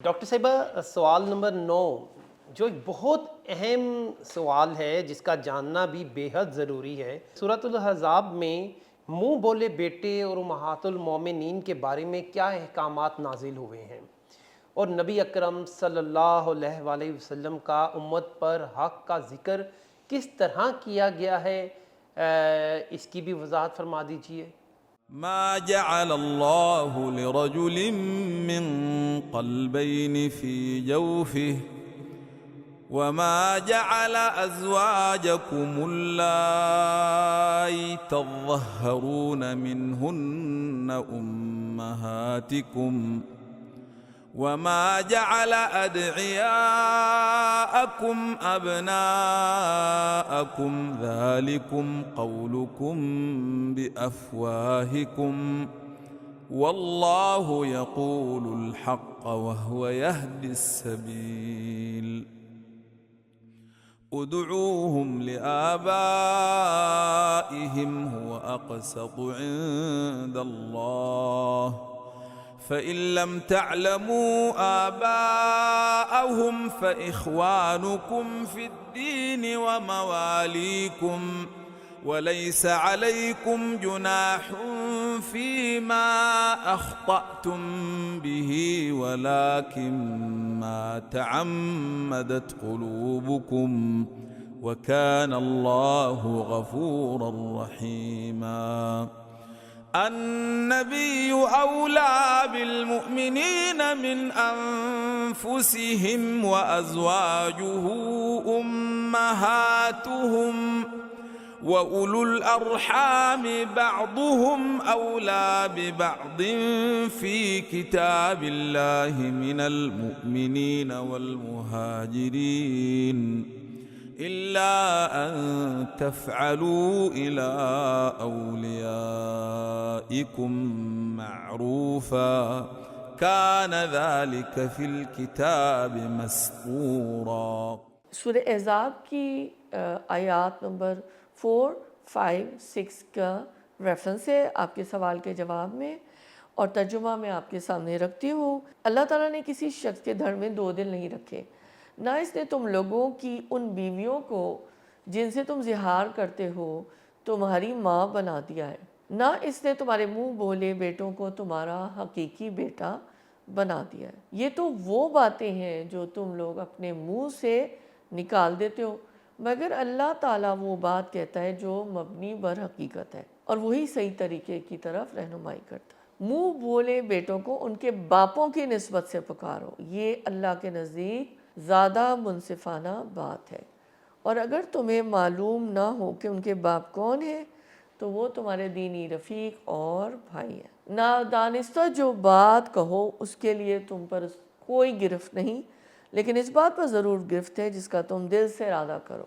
Doctor صاحبہ، سوال number 9 جو ایک بہت اہم سوال ہے جس کا جاننا بھی بے حد ضروری ہے۔ سورۃ الاحزاب میں منہ بولے بیٹے اور امہات المومنین کے بارے میں کیا احکامات نازل ہوئے ہیں، اور نبی اکرم صلی اللہ علیہ وآلہ وسلم کا امت پر حق کا ذکر کس طرح کیا گیا ہے، اس کی بھی وضاحت فرما دیجئے۔ ما جعل الله لرجل من قلبين في جوفه وما جعل أزواجكم اللائي تظهرون منهن أمهاتكم وما جعل أدعياءكم أبناءكم ذلكم قولكم بأفواهكم والله يقول الحق وهو يهدي السبيل ادعوهم لآبائهم هو أقسط عند الله فإن لم تعلموا آباءهم فإخوانكم في الدين ومواليكم وليس عليكم جناح فيما أخطأتم به ولكن ما تعمدت قلوبكم وكان الله غفورا رحيما النبي أولى بالمؤمنين من أنفسهم وأزواجه أمهاتهم وأولو الأرحام بعضهم أولى ببعض في كتاب الله من المؤمنين والمهاجرين إلا أن تفعلوا إلى أوليائكم معروفا كان ذلك في الكتاب مسطورا۔ سورہ احزاب کی آیات نمبر 4، 5، 6 کا ریفرنس ہے آپ کے سوال کے جواب میں، اور ترجمہ میں آپ کے سامنے رکھتی ہوں۔ اللہ تعالیٰ نے کسی شخص کے دھڑ میں 2 دل نہیں رکھے، نہ اس نے تم لوگوں کی ان بیویوں کو جن سے تم زہار کرتے ہو تمہاری ماں بنا دیا ہے، نہ اس نے تمہارے منہ بولے بیٹوں کو تمہارا حقیقی بیٹا بنا دیا ہے۔ یہ تو وہ باتیں ہیں جو تم لوگ اپنے منہ سے نکال دیتے ہو، مگر اللہ تعالیٰ وہ بات کہتا ہے جو مبنی بر حقیقت ہے، اور وہی صحیح طریقے کی طرف رہنمائی کرتا ہے۔ منہ بولے بیٹوں کو ان کے باپوں کی نسبت سے پکارو، یہ اللہ کے نزدیک زیادہ منصفانہ بات ہے، اور اگر تمہیں معلوم نہ ہو کہ ان کے باپ کون ہیں تو وہ تمہارے دینی رفیق اور بھائی ہیں۔ نادانستہ جو بات کہو اس کے لیے تم پر کوئی گرفت نہیں، لیکن اس بات پر ضرور گرفت ہے جس کا تم دل سے ارادہ کرو۔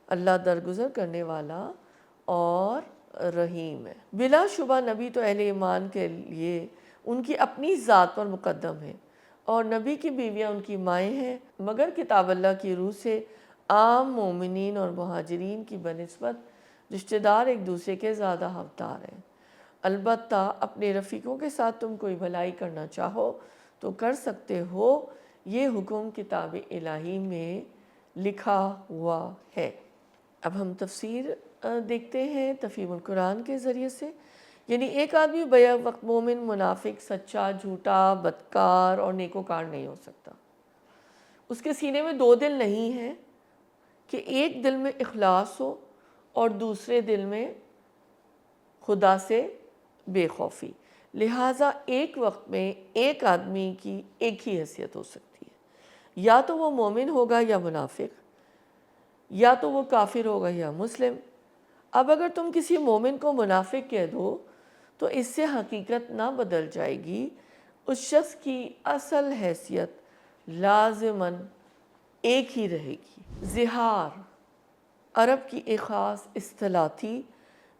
اللہ درگزر کرنے والا اور رحیم ہے۔ بلا شبہ نبی تو اہل ایمان کے لیے ان کی اپنی ذات پر مقدم ہے، اور نبی کی بیویاں ان کی مائیں ہیں، مگر کتاب اللہ کی روح سے عام مومنین اور مہاجرین کی بنسبت رشتہ دار ایک دوسرے کے زیادہ حقدار ہیں۔ البتہ اپنے رفیقوں کے ساتھ تم کوئی بھلائی کرنا چاہو تو کر سکتے ہو، یہ حکم کتاب الہی میں لکھا ہوا ہے۔ اب ہم تفسیر دیکھتے ہیں تفہیم القرآن کے ذریعے سے۔ یعنی ایک آدمی بیک وقت مومن، منافق، سچا، جھوٹا، بدکار اور نیکوکار نہیں ہو سکتا۔ اس کے سینے میں 2 دل نہیں ہیں کہ ایک دل میں اخلاص ہو اور دوسرے دل میں خدا سے بے خوفی، لہٰذا ایک وقت میں ایک آدمی کی ایک ہی حیثیت ہو سکتی ہے، یا تو وہ مومن ہوگا یا منافق، یا تو وہ کافر ہوگا یا مسلم۔ اب اگر تم کسی مومن کو منافق کہہ دو تو اس سے حقیقت نہ بدل جائے گی، اس شخص کی اصل حیثیت لازماً ایک ہی رہے گی۔ زہار عرب کی ایک خاص اصطلاح تھی۔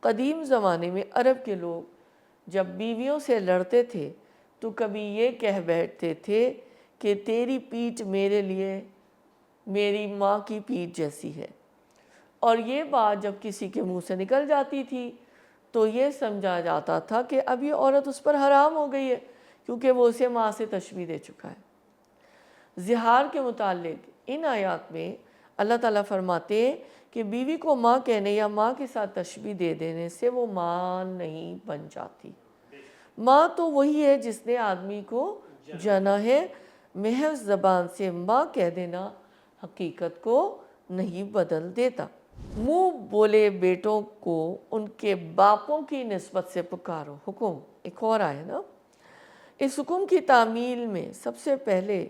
قدیم زمانے میں عرب کے لوگ جب بیویوں سے لڑتے تھے تو کبھی یہ کہہ بیٹھتے تھے کہ تیری پیٹھ میرے لیے میری ماں کی پیٹھ جیسی ہے، اور یہ بات جب کسی کے منہ سے نکل جاتی تھی تو یہ سمجھا جاتا تھا کہ اب یہ عورت اس پر حرام ہو گئی ہے کیونکہ وہ اسے ماں سے تشبیہ دے چکا ہے۔ زہار کے متعلق ان آیات میں اللہ تعالیٰ فرماتے ہیں کہ بیوی کو ماں کہنے یا ماں کے ساتھ تشبیہ دے دینے سے وہ ماں نہیں بن جاتی۔ ماں تو وہی ہے جس نے آدمی کو جنا ہے، محض زبان سے ماں کہہ دینا حقیقت کو نہیں بدل دیتا۔ منہ بولے بیٹوں کو ان کے باپوں کی نسبت سے پکارو، حکم ایک اور آئے نا۔ اس حکم کی تعمیل میں سب سے پہلے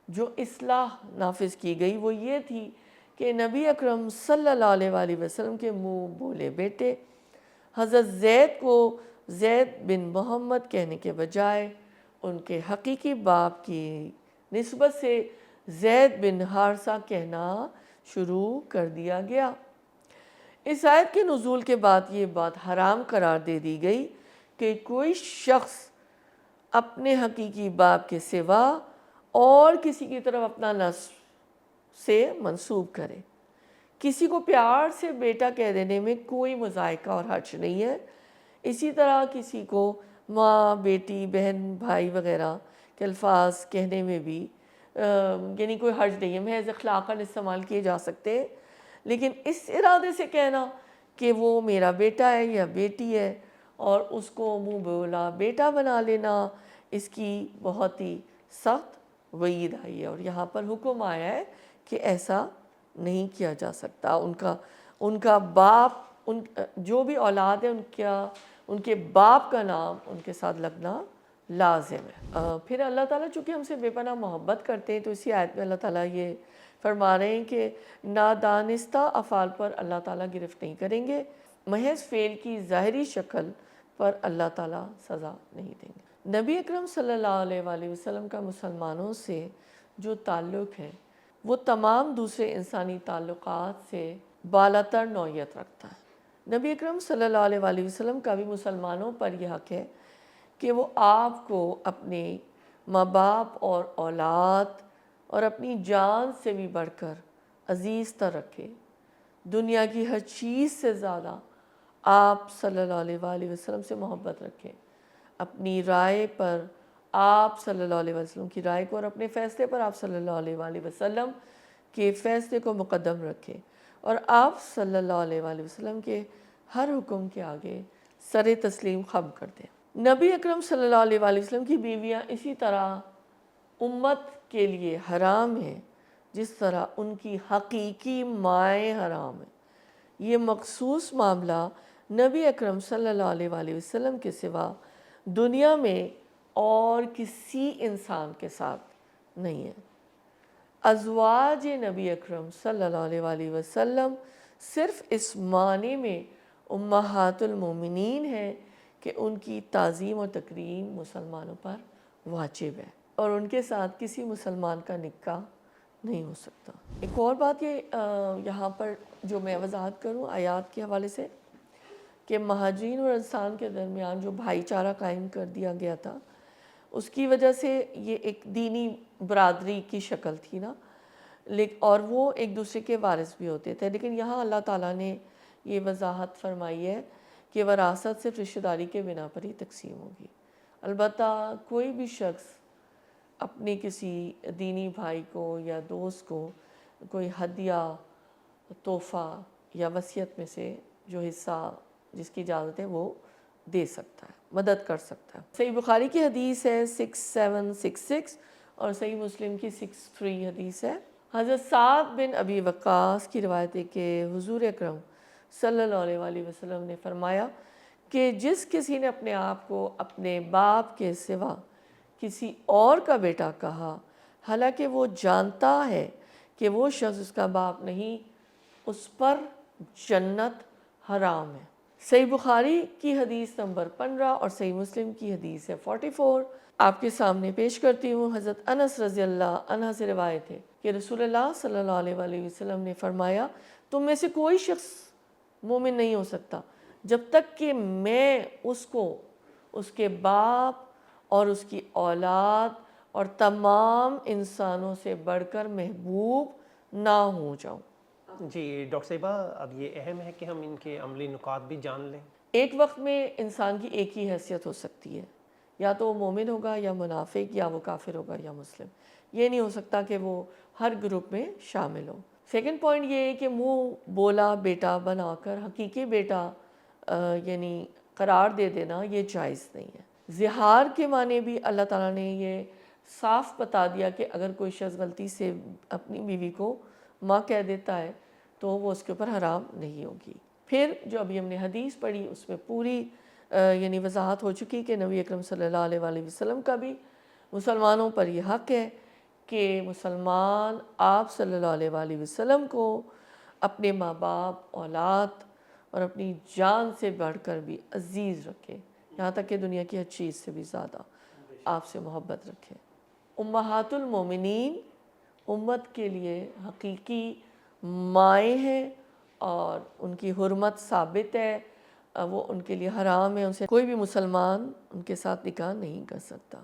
جو اصلاح نافذ کی گئی وہ یہ تھی کہ نبی اکرم صلی اللہ علیہ وآلہ وسلم کے منہ بولے بیٹے حضرت زید کو زید بن محمد کہنے کے بجائے ان کے حقیقی باپ کی نسبت سے زید بن حارثہ کہنا شروع کر دیا گیا۔ اس آیت کے نزول کے بعد یہ بات حرام قرار دے دی گئی کہ کوئی شخص اپنے حقیقی باپ کے سوا اور کسی کی طرف اپنا نسب سے منسوب کرے۔ کسی کو پیار سے بیٹا کہہ دینے میں کوئی مذائقہ اور حرج نہیں ہے، اسی طرح کسی کو ماں، بیٹی، بہن، بھائی وغیرہ کے الفاظ کہنے میں بھی یعنی کوئی حرج نہیں ہے، محض اخلاقاً استعمال کیے جا سکتے ہیں، لیکن اس ارادے سے کہنا کہ وہ میرا بیٹا ہے یا بیٹی ہے اور اس کو منہ بولا بیٹا بنا لینا، اس کی بہت ہی سخت وعید آئی ہے، اور یہاں پر حکم آیا ہے کہ ایسا نہیں کیا جا سکتا۔ ان کا باپ، جو بھی اولاد ہے ان کے باپ کا نام ان کے ساتھ لگنا لازم ہے۔ پھر اللہ تعالیٰ چونکہ ہم سے بے پناہ محبت کرتے ہیں تو اسی آیت میں اللہ تعالیٰ یہ فرما رہے ہیں کہ نادانستہ افعال پر اللہ تعالیٰ گرفت نہیں کریں گے، محض فعل کی ظاہری شکل پر اللہ تعالیٰ سزا نہیں دیں گے۔ نبی اکرم صلی اللہ علیہ وآلہ وسلم کا مسلمانوں سے جو تعلق ہے وہ تمام دوسرے انسانی تعلقات سے بالاتر نوعیت رکھتا ہے۔ نبی اکرم صلی اللہ علیہ وآلہ وسلم کا بھی مسلمانوں پر یہ حق ہے کہ وہ آپ کو اپنے ماں باپ اور اولاد اور اپنی جان سے بھی بڑھ کر عزیز تر رکھے، دنیا کی ہر چیز سے زیادہ آپ صلی اللہ علیہ وآلہ وسلم سے محبت رکھے، اپنی رائے پر آپ صلی اللہ علیہ وسلم کی رائے کو اور اپنے فیصلے پر آپ صلی اللہ علیہ وآلہ وسلم کے فیصلے کو مقدم رکھے، اور آپ صلی اللہ علیہ وآلہ وسلم کے ہر حکم کے آگے سر تسلیم خم کر دیں۔ نبی اکرم صلی اللہ علیہ وآلہ وسلم کی بیویاں اسی طرح امت کے لیے حرام ہیں جس طرح ان کی حقیقی مائیں حرام ہیں۔ یہ مخصوص معاملہ نبی اکرم صلی اللہ علیہ وآلہ وسلم کے سوا دنیا میں اور کسی انسان کے ساتھ نہیں ہے۔ ازواج نبی اکرم صلی اللہ علیہ وآلہ وسلم صرف اس معنی میں امہات المومنین ہیں کہ ان کی تعظیم و تکریم مسلمانوں پر واجب ہے اور ان کے ساتھ کسی مسلمان کا نکاح نہیں ہو سکتا۔ ایک اور بات یہ یہاں پر جو میں وضاحت کروں آیات کے حوالے سے کہ مہاجرین اور انصار کے درمیان جو بھائی چارہ قائم کر دیا گیا تھا اس کی وجہ سے یہ ایک دینی برادری کی شکل تھی نا، اور وہ ایک دوسرے کے وارث بھی ہوتے تھے، لیکن یہاں اللہ تعالیٰ نے یہ وضاحت فرمائی ہے کہ وراثت صرف رشتہ داری کے بنا پر ہی تقسیم ہوگی۔ البتہ کوئی بھی شخص اپنے کسی دینی بھائی کو یا دوست کو کوئی ہدیہ، تحفہ یا وصیت میں سے جو حصہ جس کی اجازت ہے وہ دے سکتا ہے، مدد کر سکتا ہے۔ صحیح بخاری کی حدیث ہے 6766 اور صحیح مسلم کی 63 حدیث ہے۔ حضرت سعد بن ابی وقاص کی روایت ہے کہ حضور اکرم صلی اللہ علیہ وآلہ وسلم نے فرمایا کہ جس کسی نے اپنے آپ کو اپنے باپ کے سوا کسی اور کا بیٹا کہا حالانکہ وہ جانتا ہے کہ وہ شخص اس کا باپ نہیں، اس پر جنت حرام ہے۔ صحیح بخاری کی حدیث نمبر 15 اور صحیح مسلم کی حدیث ہے 44۔ آپ کے سامنے پیش کرتی ہوں۔ حضرت انس رضی اللہ عنہ سے روایت ہے کہ رسول اللہ صلی اللہ علیہ وآلہ وسلم نے فرمایا تم میں سے کوئی شخص مومن نہیں ہو سکتا جب تک کہ میں اس کو اس کے باپ اور اس کی اولاد اور تمام انسانوں سے بڑھ کر محبوب نہ ہو جاؤں۔ جی ڈاکٹر صاحبہ، اب یہ اہم ہے کہ ہم ان کے عملی نکات بھی جان لیں۔ ایک وقت میں انسان کی ایک ہی حیثیت ہو سکتی ہے، یا تو وہ مومن ہوگا یا منافق، یا وہ کافر ہوگا یا مسلم، یہ نہیں ہو سکتا کہ وہ ہر گروپ میں شامل ہو۔ سیکنڈ پوائنٹ یہ ہے کہ منہ بولا بیٹا بنا کر حقیقی بیٹا یعنی قرار دے دینا یہ جائز نہیں ہے۔ زہار کے معنی بھی اللہ تعالیٰ نے یہ صاف بتا دیا کہ اگر کوئی شخص غلطی سے اپنی بیوی کو ماں کہہ دیتا ہے تو وہ اس کے اوپر حرام نہیں ہوگی۔ پھر جو ابھی ہم نے حدیث پڑھی اس میں پوری یعنی وضاحت ہو چکی کہ نبی اکرم صلی اللہ علیہ وآلہ وسلم کا بھی مسلمانوں پر یہ حق ہے کہ مسلمان آپ صلی اللہ علیہ وآلہ وسلم کو اپنے ماں باپ، اولاد اور اپنی جان سے بڑھ کر بھی عزیز رکھے، یہاں تک کہ دنیا کی ہر چیز سے بھی زیادہ آپ سے محبت رکھے۔ امہات المومنین امت کے لیے حقیقی مائیں ہیں اور ان کی حرمت ثابت ہے، وہ ان کے لیے حرام ہے، ان سے کوئی بھی مسلمان ان کے ساتھ نکاح نہیں کر سکتا۔